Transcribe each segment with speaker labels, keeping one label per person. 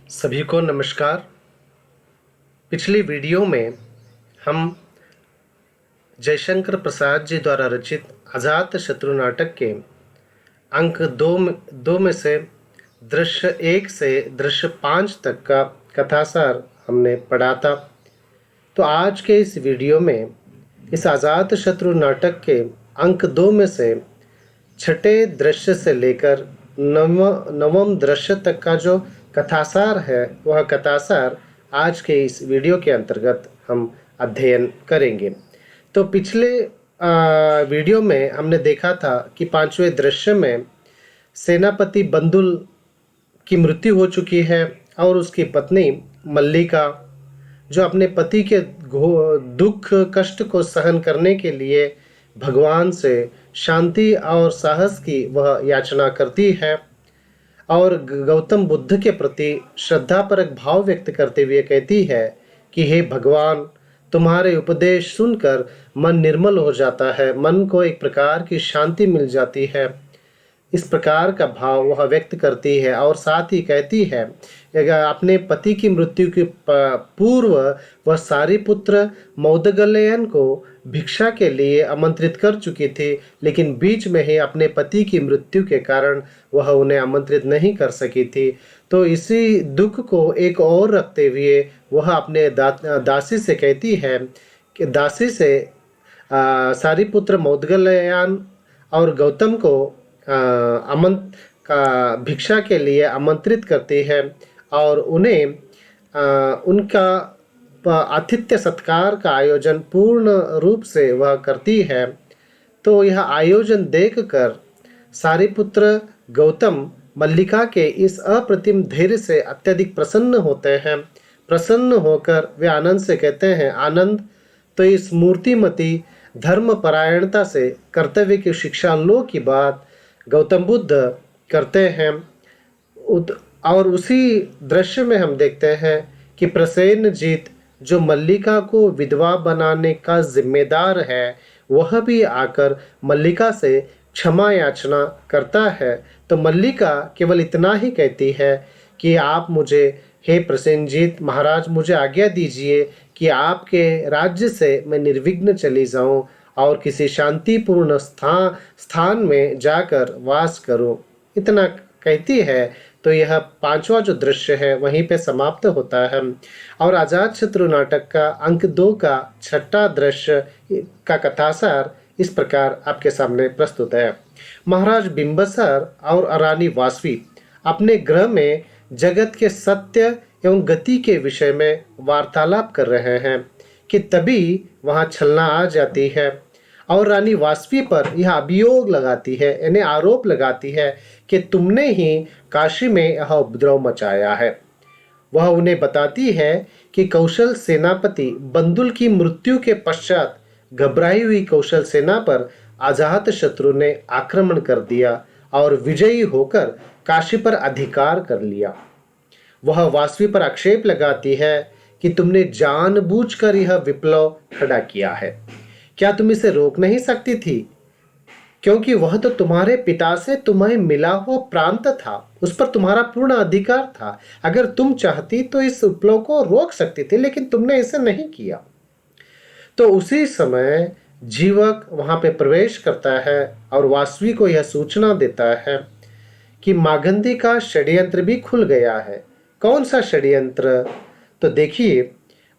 Speaker 1: सभी को नमस्कार। पिछली वीडियो में हम जयशंकर प्रसाद जी द्वारा रचित अजातशत्रु नाटक के अंक दो में से दृश्य 1 से दृश्य 5 तक का कथासार हमने पढ़ा था। तो आज के इस वीडियो में इस अजातशत्रु नाटक के अंक 2 में से छठे दृश्य से लेकर नवम दृश्य तक का जो कथासार है, वह कथासार आज के इस वीडियो के अंतर्गत हम अध्ययन करेंगे। तो पिछले वीडियो में हमने देखा था कि 5वें दृश्य में सेनापति बंदुल की मृत्यु हो चुकी है और उसकी पत्नी मल्लिका, जो अपने पति के दुख कष्ट को सहन करने के लिए भगवान से शांति और साहस की वह याचना करती है और गौतम बुद्ध के प्रति श्रद्धापरक भाव व्यक्त करते हुए कहती है कि हे भगवान, तुम्हारे उपदेश सुनकर मन निर्मल हो जाता है, मन को एक प्रकार की शांति मिल जाती है। इस प्रकार का भाव वह व्यक्त करती है और साथ ही कहती है अपने पति की मृत्यु के पूर्व वह सारिपुत्र मौदगल्यन को भिक्षा के लिए आमंत्रित कर चुकी थी, लेकिन बीच में ही अपने पति की मृत्यु के कारण वह उन्हें आमंत्रित नहीं कर सकी थी। तो इसी दुख को एक और रखते हुए वह अपने दासी से कहती है कि दासी से सारिपुत्र मौदगल्यन और गौतम को भिक्षा के लिए आमंत्रित करती है और उन्हें उनका आतिथ्य सत्कार का आयोजन पूर्ण रूप से वह करती है। तो यह आयोजन देखकर सारिपुत्र गौतम मल्लिका के इस अप्रतिम धैर्य से अत्यधिक प्रसन्न होते हैं। प्रसन्न होकर वे आनंद से कहते हैं, आनंद, तो इस मूर्तिमती धर्मपरायणता से कर्तव्य की शिक्षा लो की बात गौतम बुद्ध करते हैं। और उसी दृश्य में हम देखते हैं कि प्रसेनजीत, जो मल्लिका को विधवा बनाने का जिम्मेदार है, वह भी आकर मल्लिका से क्षमा याचना करता है। तो मल्लिका केवल इतना ही कहती है कि आप मुझे, हे प्रसेनजीत महाराज, मुझे आज्ञा दीजिए कि आपके राज्य से मैं निर्विघ्न चली जाऊं और किसी शांतिपूर्ण स्थान में जाकर वास करूं। इतना कहती है तो यह 5वां जो दृश्य है वहीं पे समाप्त होता है। और अजातशत्रु नाटक का अंक 2 का 6ठा दृश्य का कथासार इस प्रकार आपके सामने प्रस्तुत है। महाराज बिंबसार और रानी वासवी अपने गृह में जगत के सत्य एवं गति के विषय में वार्तालाप कर रहे हैं कि तभी वहां छलना आ जाती है और रानी वासवी पर यह अभियोग लगाती है, यानी आरोप लगाती है कि तुमने ही काशी में यह उपद्रव मचाया है। वह उन्हें बताती है कि कौशल सेनापति बंदुल की मृत्यु के पश्चात घबराई हुई कौशल सेना पर अजातशत्रु ने आक्रमण कर दिया और विजयी होकर काशी पर अधिकार कर लिया। वह वासवी पर आक्षेप लगाती है कि तुमने जानबूझकर यह विप्लव खड़ा किया है। क्या तुम इसे रोक नहीं सकती थी? क्योंकि वह तो तुम्हारे पिता से तुम्हें मिला हुआ प्रांत था, उस पर तुम्हारा पूर्ण अधिकार था। अगर तुम चाहती तो इस विप्लव को रोक सकती थी, लेकिन तुमने इसे नहीं किया। तो उसी समय जीवक वहां पे प्रवेश करता है और वासवी को यह सूचना देता है कि मागंदी का षड्यंत्र भी खुल गया है। कौन सा षड्यंत्र? तो देखिए,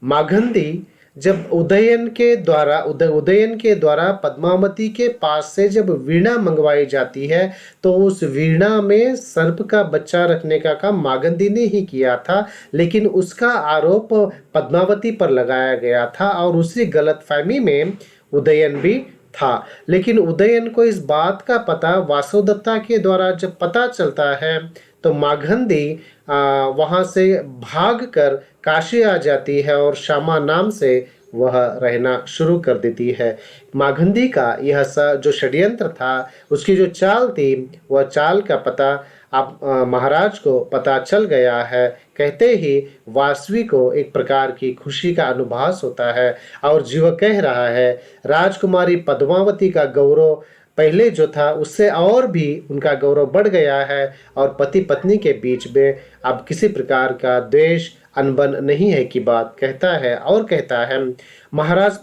Speaker 1: मागंदी जब उदयन के द्वारा पद्मावती के पास से जब वीणा मंगवाई जाती है, तो उस वीणा में सर्प का बच्चा रखने का काम मागंदी ने ही किया था, लेकिन उसका आरोप पद्मावती पर लगाया गया था और उसी गलतफहमी में उदयन भी था। लेकिन उदयन को इस बात का पता वासुदत्ता के द्वारा जब पता चलता है, तो मागंदी वहां से भागकर काशी आ जाती है और श्यामा नाम से वह रहना शुरू कर देती है। मागंदी का यह जो षड्यंत्र था, उसकी जो चाल थी, वह चाल का पता अब महाराज को पता चल गया है। कहते ही वासवी को एक प्रकार की खुशी का अनुभव होता है और जीव कह रहा है, राजकुमारी पद्मावती का गौरव पहले जो था उससे और भी उनका गौरव बढ़ गया है और पति पत्नी के बीच में अब किसी प्रकार का द्वेष अनबन नहीं है की बात कहता है। और कहता है महाराज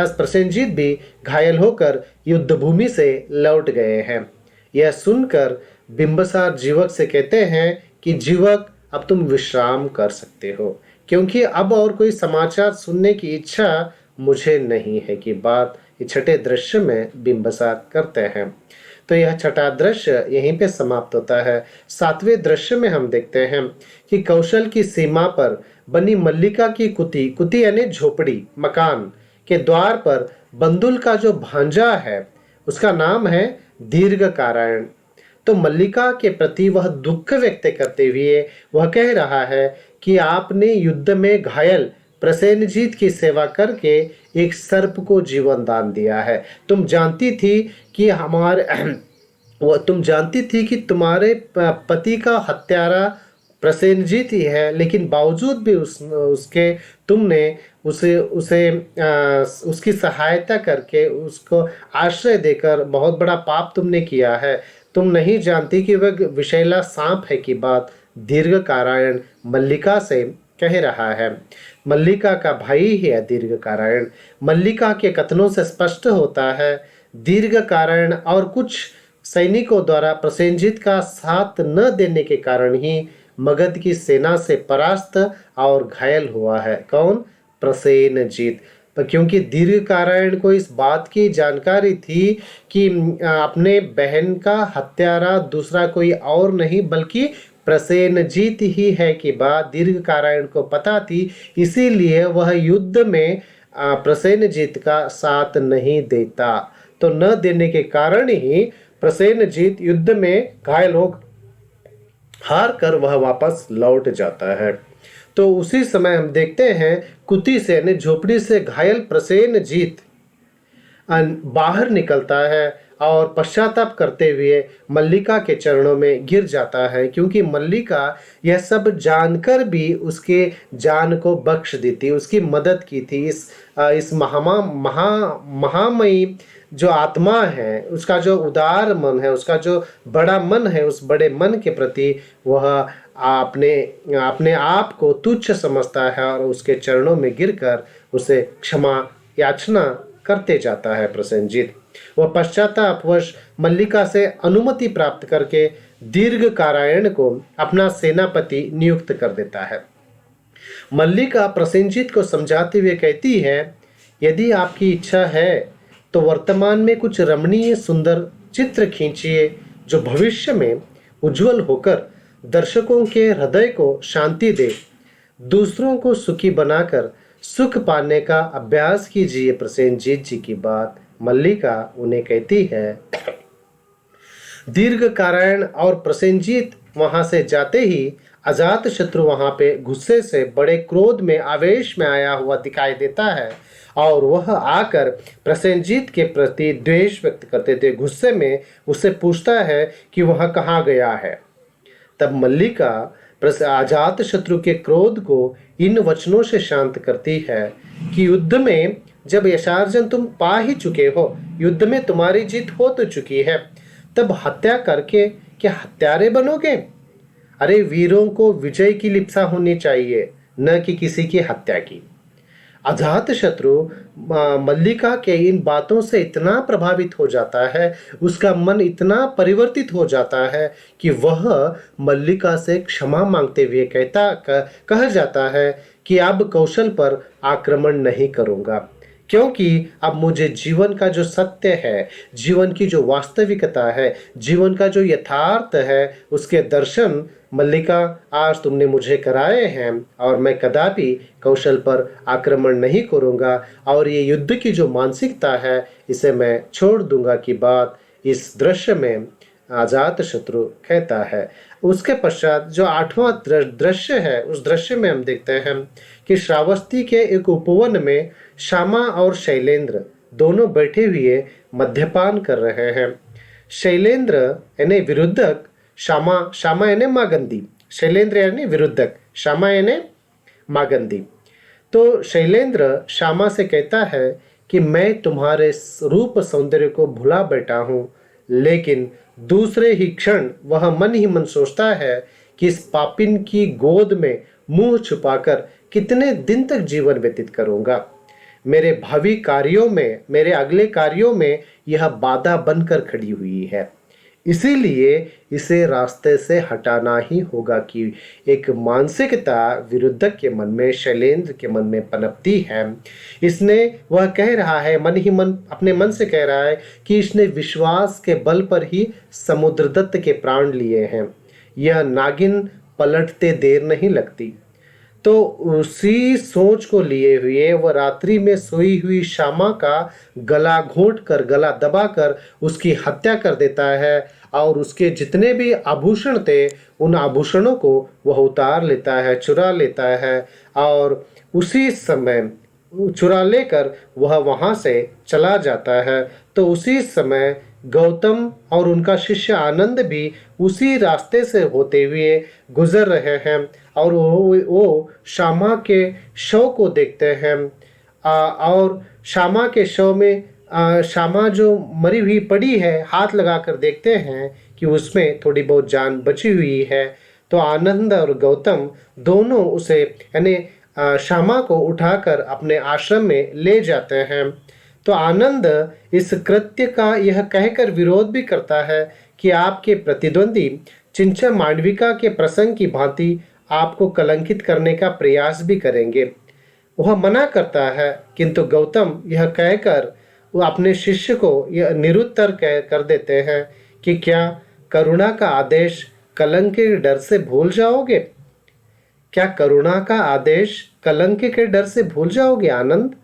Speaker 1: प्रसेनजीत भी घायल होकर युद्ध भूमि से लौट गए हैं। यह सुनकर बिंबिसार जीवक से कहते हैं कि जीवक अब तुम विश्राम कर सकते हो, क्योंकि अब और कोई समाचार सुनने की इच्छा मुझे नहीं है की बात ये छठे दृश्य में बिंबिसार करते हैं। तो यह छठा दृश्य यहीं पे समाप्त होता है। सातवें दृश्य में हम देखते हैं कि कौशल की सीमा पर बनी मल्लिका की कुती यानी झोपड़ी मकान के द्वार पर बंदुल का जो भांजा है उसका नाम है दीर्घकारायण। तो मल्लिका के प्रति वह दुख व्यक्त करते हुए वह कह रहा है कि आपने युद्ध में घायल प्रसेनजीत की सेवा करके एक सर्प को जीवन दान दिया है। तुम जानती थी कि तुम्हारे पति का हत्यारा प्रसेनजीत ही है, लेकिन बावजूद भी उसके तुमने उसकी सहायता करके उसको आश्रय देकर बहुत बड़ा पाप तुमने किया है। तुम नहीं जानती कि वह विषैला सांप है की बात दीर्घकारायण मल्लिका से कह रहा है। मल्लिका का भाई ही है दीर्घकारायण। मल्लिका के कथनों से स्पष्ट होता है दीर्घकारायण और कुछ सैनिकों द्वारा प्रसेनजीत का साथ न देने के कारण ही मगध की सेना से परास्त और घायल हुआ है। कौन? प्रसेनजीत। क्योंकि दीर्घकारायण को इस बात की जानकारी थी कि अपने बहन का हत्यारा दूसरा कोई और नहीं बल्कि प्रसेनजीत ही है कि बात दीर्घकारायण को पता थी, इसीलिए वह युद्ध में प्रसेनजीत का साथ नहीं देता। तो न देने के कारण ही प्रसेनजीत युद्ध में घायल हो हार कर वह वापस लौट जाता है। तो उसी समय हम देखते हैं कुती से यानी झोपड़ी से घायल प्रसेनजीत बाहर निकलता है और पश्चाताप करते हुए मल्लिका के चरणों में गिर जाता है, क्योंकि मल्लिका यह सब जानकर भी उसके जान को बख्श दी थी, उसकी मदद की थी। इस महामयी जो आत्मा है, उसका जो उदार मन है, उसका जो बड़ा मन है, उस बड़े मन के प्रति वह अपने आप को तुच्छ समझता है और उसके चरणों में गिरकर उसे क्षमा याचना करते जाता है प्रसेनजीत। वह पश्चातापवश मल्लिका से अनुमति प्राप्त करके दीर्घकारायण को अपना सेनापति नियुक्त कर देता है। मल्लिका प्रसेनजीत को समझाते हुए कहती है, यदि आपकी इच्छा है तो वर्तमान में कुछ रमणीय सुंदर चित्र खींचिए जो भविष्य में उज्जवल होकर दर्शकों के हृदय को शांति दे। दूसरों को सुखी बनाकर सुख पाने का अभ्यास कीजिए। प्रसेनजीत जी की बात मल्लिका उन्हें कहती है। दीर्घकारायण और प्रसेनजीत वहां से जाते ही अजात शत्रु वहां पे गुस्से से बड़े क्रोध में आवेश में आया हुआ दिखाई देता है और वह आकर प्रसेनजीत के प्रति द्वेष व्यक्त करते थे। गुस्से में उससे पूछता है कि वह कहाँ गया है। तब मल्लिका अजात शत्रु के क्रोध को इन वचनों से शांत करती है कि युद्ध में जब यशार्जन तुम पा ही चुके हो, युद्ध में तुम्हारी जीत हो तो चुकी है, तब हत्या करके क्या हत्यारे बनोगे? अरे वीरों को विजय की लिप्सा होनी चाहिए, न कि किसी की हत्या की। अजात शत्रु मल्लिका के इन बातों से इतना प्रभावित हो जाता है, उसका मन इतना परिवर्तित हो जाता है कि वह मल्लिका से क्षमा मांगते हुए कह जाता है कि अब कौशल पर आक्रमण नहीं करूँगा, क्योंकि अब मुझे जीवन का जो सत्य है, जीवन की जो वास्तविकता है, जीवन का जो यथार्थ है, उसके दर्शन मल्लिका आज तुमने मुझे कराए हैं और मैं कदापि कौशल पर आक्रमण नहीं करूँगा और ये युद्ध की जो मानसिकता है इसे मैं छोड़ दूंगा की बात इस दृश्य में अजात शत्रु कहता है। उसके पश्चात जो 8वां दृश्य है, उस दृश्य में हम देखते हैं कि श्रावस्ती के एक उपवन में श्यामा और शैलेंद्र दोनों बैठे हुए मद्यपान कर रहे हैं। शैलेंद्र यानी विरुद्धक, श्यामा यानी मागंदी, शैलेंद्र यानी विरुद्धक, श्यामा यानी मागंदी। तो शैलेंद्र श्यामा से कहता है कि मैं तुम्हारे रूप सौंदर्य को भुला बैठा हूँ, लेकिन दूसरे ही क्षण वह मन ही मन सोचता है कि इस पापिन की गोद में मुंह छुपाकर कितने दिन तक जीवन व्यतीत करूंगा। मेरे भावी कार्यों में, मेरे अगले कार्यों में यह बाधा बनकर खड़ी हुई है। इसीलिए इसे रास्ते से हटाना ही होगा कि एक मानसिकता विरुद्धक के मन में, शैलेंद्र के मन में पनपती है। इसने, वह कह रहा है, मन ही मन अपने मन से कह रहा है कि इसने विश्वास के बल पर ही समुद्रदत्त के प्राण लिए हैं। यह नागिन पलटते देर नहीं लगती। तो उसी सोच को लिए हुए वह रात्रि में सोई हुई श्यामा का गला घोंट कर, गला दबाकर उसकी हत्या कर देता है और उसके जितने भी आभूषण थे उन आभूषणों को वह उतार लेता है, चुरा लेता है और उसी समय चुरा लेकर वह वहां से चला जाता है। तो उसी समय गौतम और उनका शिष्य आनंद भी उसी रास्ते से होते हुए गुजर रहे हैं और वो श्यामा के शव को देखते हैं। और श्यामा के शव में श्यामा जो मरी हुई पड़ी है, हाथ लगाकर देखते हैं कि उसमें थोड़ी बहुत जान बची हुई है। तो आनंद और गौतम दोनों उसे, यानी श्यामा को उठाकर अपने आश्रम में ले जाते हैं। तो आनंद इस कृत्य का यह कहकर विरोध भी करता है कि आपके प्रतिद्वंदी चिंचा मांडविका के प्रसंग की भांति आपको कलंकित करने का प्रयास भी करेंगे। वह मना करता है, किंतु गौतम यह कहकर वो अपने शिष्य को यह निरुत्तर कर देते हैं कि क्या करुणा का आदेश कलंक के डर से भूल जाओगे? क्या करुणा का आदेश कलंक के डर से भूल जाओगे आनंद?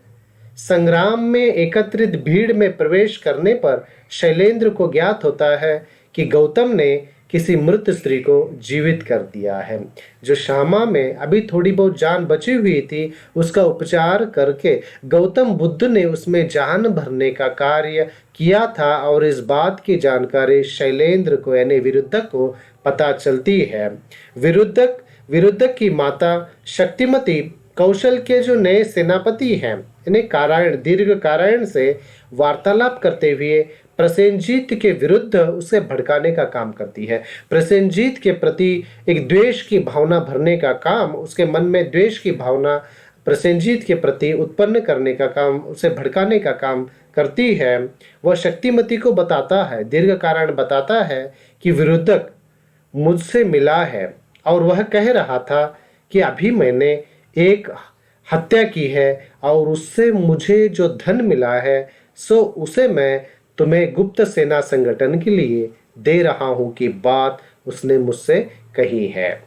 Speaker 1: संग्राम में एकत्रित भीड़ में प्रवेश करने पर शैलेंद्र को ज्ञात होता है कि गौतम ने किसी मृत स्त्री को जीवित कर दिया है। जो श्यामा में अभी थोड़ी बहुत जान बची हुई थी, उसका उपचार करके गौतम बुद्ध ने उसमें जान भरने का कार्य किया था और इस बात की जानकारी शैलेंद्र को, यानी विरुद्धक को पता चलती है। विरुद्धक की माता शक्तिमती कौशल के जो नए सेनापति हैं, इन्हें कारायण, दीर्घ कारायण से वार्तालाप करते हुए प्रसेनजीत के विरुद्ध उसे भड़काने का काम करती है। प्रसेनजीत के प्रति एक द्वेष की भावना भरने का काम, उसके मन में द्वेष की भावना प्रसेनजीत के प्रति उत्पन्न करने का काम, उसे भड़काने का काम करती है। वह शक्तिमती को बताता है, दीर्घ कारण बताता है कि विरुद्धक मुझसे मिला है और वह कह रहा था कि अभी मैंने एक हत्या की है और उससे मुझे जो धन मिला है सो उसे मैं तुम्हें गुप्त सेना संगठन के लिए दे रहा हूं की बात उसने मुझसे कही है।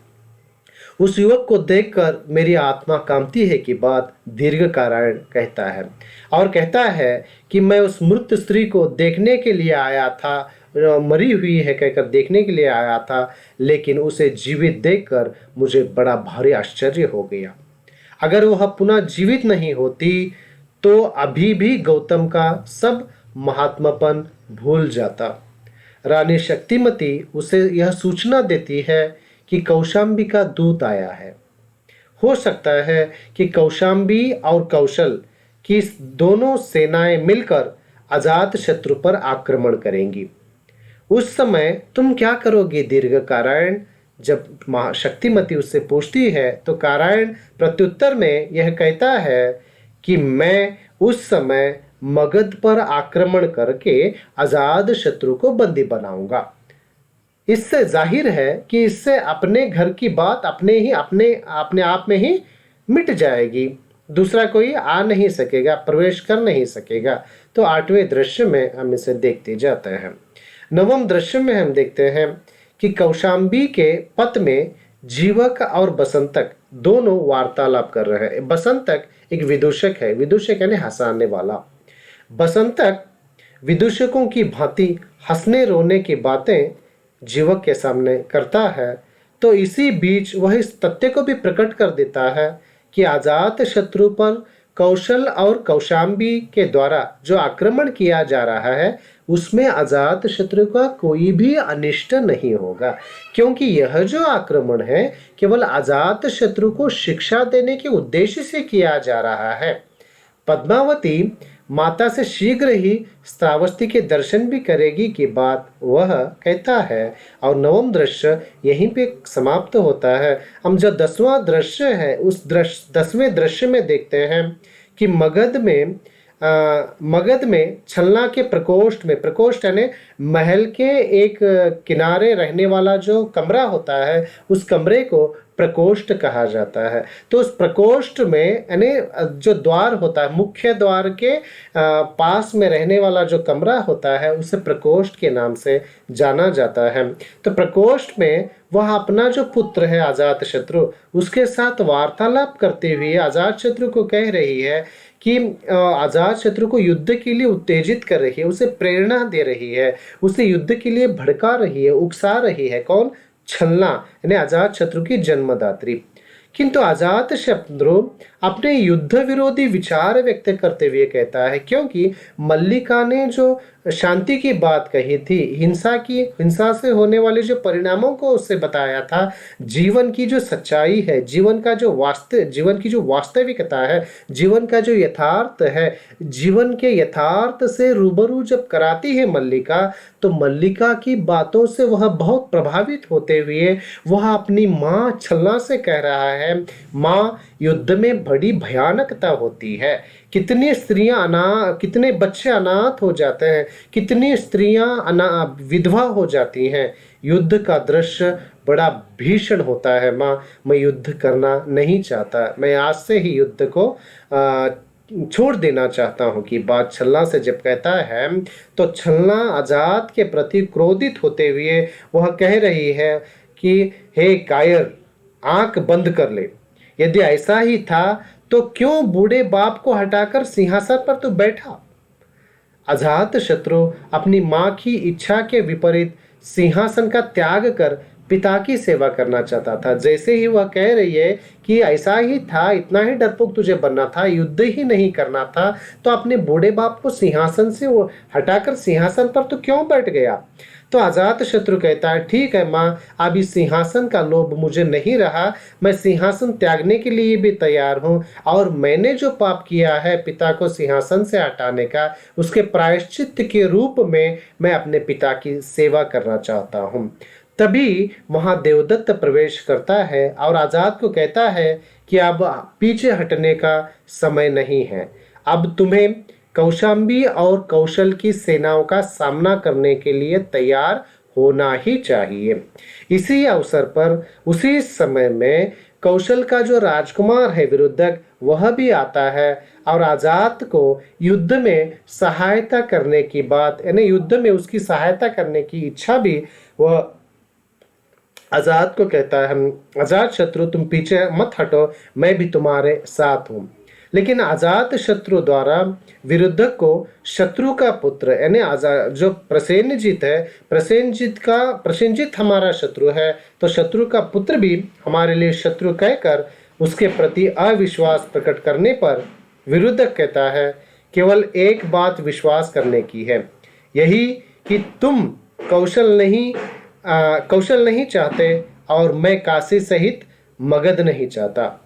Speaker 1: उस युवक को देखकर मेरी आत्मा कांपती है की बात दीर्घ कारायण कहता है और कहता है कि मैं उस मृत स्त्री को देखने के लिए आया था, मरी हुई है कहकर देखने के लिए आया था, लेकिन उसे जीवित देखकर मुझे बड़ा भारी आश्चर्य हो गया। अगर वह पुनः जीवित नहीं होती तो अभी भी गौतम का सब महात्मापन भूल जाता। रानी शक्तिमती उसे यह सूचना देती है कि कौशाम्बी का दूत आया है। हो सकता है कि कौशाम्बी और कौशल की दोनों सेनाएं मिलकर अजात शत्रु पर आक्रमण करेंगी। उस समय तुम क्या करोगे दीर्घ कारायण? जब शक्तिमती उससे पूछती है तो कारायण प्रत्युत्तर में यह कहता है कि मैं उस समय मगध पर आक्रमण करके आजाद शत्रु को बंदी बनाऊंगा। इससे जाहिर है कि इससे अपने घर की बात अपने आप में ही मिट जाएगी, दूसरा कोई आ नहीं सकेगा, प्रवेश कर नहीं सकेगा। तो 8वें दृश्य में हम इसे देखते जाते हैं। 9वें दृश्य में हम देखते हैं कि कौशाम्बी के पथ में जीवक और बसंतक दोनों वार्तालाप कर रहे हैं। बसंतक एक विदूषक है, विदूषक यानी हंसाने वाला। बसंतक विदूषकों की भांति हंसने रोने की बातें जीवक के सामने करता है। तो इसी बीच वह इस तथ्य को भी प्रकट कर देता है कि आजात शत्रु पर कौशल और कौशाम्बी के द्वारा जो आक्रमण किया जा रहा है उसमें अजात शत्रु का कोई भी अनिष्ट नहीं होगा, क्योंकि यह जो आक्रमण है केवल अजात शत्रु को शिक्षा देने के उद्देश्य से किया जा रहा है। पद्मावती माता से शीघ्र ही श्रावस्ती के दर्शन भी करेगी की बात वह कहता है। और नवम दृश्य यहीं पे समाप्त होता है। हम जो 10वां दृश्य है उस 10वें दृश्य में देखते हैं कि मगध में छलना के प्रकोष्ठ यानी महल के एक किनारे रहने वाला जो कमरा होता है उस कमरे को प्रकोष्ठ कहा जाता है। तो उस प्रकोष्ठ में यानी जो द्वार होता है, मुख्य द्वार के पास में रहने वाला जो कमरा होता है उसे प्रकोष्ठ के नाम से जाना जाता है। तो प्रकोष्ठ में वह अपना जो पुत्र है अजातशत्रु उसके साथ वार्तालाप करते हुए अजातशत्रु को कह रही है कि अजातशत्रु को युद्ध के लिए उत्तेजित कर रही है, उसे प्रेरणा दे रही है, उसे युद्ध के लिए भड़का रही है, उकसा रही है। कौन? छलना यानी अजातशत्रु की जन्मदात्री। किंतु अजातशत्रु अपने युद्ध विरोधी विचार व्यक्त करते हुए कहता है, क्योंकि मल्लिका ने जो शांति की बात कही थी, हिंसा से होने वाले जो परिणामों को उससे बताया था, जीवन की जो सच्चाई है, जीवन की जो वास्तविकता है, जीवन का जो यथार्थ है, जीवन के यथार्थ से रूबरू जब कराती है मल्लिका, तो मल्लिका की बातों से वह बहुत प्रभावित होते हुए वह अपनी माँ छलना से कह रहा है, माँ युद्ध में बड़ी भयानकता होती है, कितने बच्चे अनाथ हो जाते हैं, कितनी स्त्रियां विधवा हो जाती हैं, युद्ध का दृश्य बड़ा भीषण होता है माँ, मैं युद्ध करना नहीं चाहता, मैं आज से ही युद्ध को छोड़ देना चाहता हूँ की बात छलना से जब कहता है तो छलना अजात के प्रति क्रोधित होते हुए वह कह रही है कि हे कायर, आंख बंद कर ले, यदि ऐसा ही था तो क्यों बूढ़े बाप को हटाकर सिंहासन पर तो बैठा। अजातशत्रु अपनी मां की इच्छा के विपरीत सिंहासन का त्याग कर पिता की सेवा करना चाहता था। जैसे ही वह कह रही है कि ऐसा ही था, इतना ही डरपोक तुझे बनना था, युद्ध ही नहीं करना था, तो अपने बूढ़े बाप को सिंहासन से वो हटाकर सिंहासन पर तो क्यों बैठ गया। तो अजातशत्रु कहता है, ठीक है माँ, अब इस सिंहासन का लोभ मुझे नहीं रहा, मैं सिंहासन त्यागने के लिए भी तैयार हूँ, और मैंने जो पाप किया है पिता को सिंहासन से हटाने का, उसके प्रायश्चित के रूप में मैं अपने पिता की सेवा करना चाहता हूँ। तभी वहां देवदत्त प्रवेश करता है और आजाद को कहता है कि अब पीछे हटने का समय नहीं है, अब तुम्हें कौशांबी और कौशल की सेनाओं का सामना करने के लिए तैयार होना ही चाहिए। इसी अवसर पर उसी समय में कौशल का जो राजकुमार है विरुद्धक, वह भी आता है और आजाद को युद्ध में सहायता करने की बात, यानी युद्ध में उसकी सहायता करने की इच्छा भी वह आजाद को कहता है, अजातशत्रु तुम पीछे मत हटो, मैं भी तुम्हारे साथ हूँ। लेकिन अजातशत्रु द्वारा विरुद्धक को शत्रु का पुत्र यानी जो प्रसेनजित है, प्रसेनजित हमारा शत्रु है, तो शत्रु का पुत्र भी हमारे लिए शत्रु कहकर उसके प्रति अविश्वास प्रकट करने पर विरुद्धक कहता है, केवल एक बात विश्वास करने की है, यही कि तुम कौशल नहीं चाहते और मैं काशी सहित मगध नहीं चाहता।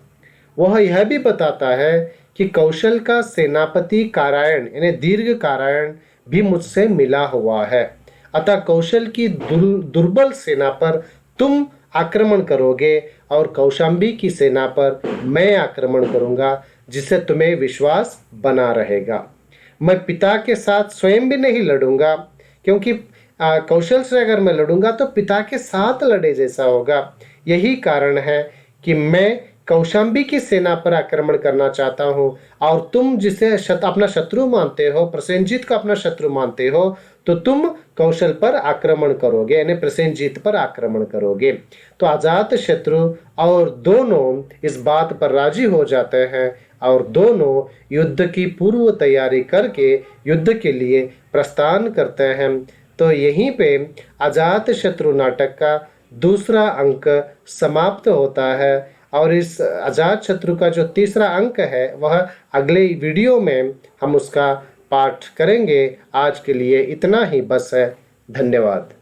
Speaker 1: वह यह भी बताता है कि कौशल का सेनापति कारायण यानी दीर्घ कारायण भी मुझसे मिला हुआ है, अतः कौशल की दुर्बल सेना पर तुम आक्रमण करोगे और कौशांबी की सेना पर मैं आक्रमण करूंगा, जिससे तुम्हें विश्वास बना रहेगा। मैं पिता के साथ स्वयं भी नहीं लड़ूंगा, क्योंकि कौशल से अगर मैं लड़ूंगा तो पिता के साथ लड़े जैसा होगा। यही कारण है कि मैं कौशांबी की सेना पर आक्रमण करना चाहता हूँ, और तुम जिसे अपना शत्रु मानते हो, प्रसेनजीत को अपना शत्रु मानते हो, तो तुम कौशल पर आक्रमण करोगे यानी प्रसेनजीत पर आक्रमण करोगे। तो अजातशत्रु और दोनों इस बात पर राजी हो जाते हैं और दोनों युद्ध की पूर्व तैयारी करके युद्ध के लिए प्रस्थान करते हैं। तो यहीं पे अजातशत्रु नाटक का दूसरा अंक समाप्त होता है, और इस अजातशत्रु का जो तीसरा अंक है वह अगले वीडियो में हम उसका पाठ करेंगे। आज के लिए इतना ही बस है। धन्यवाद।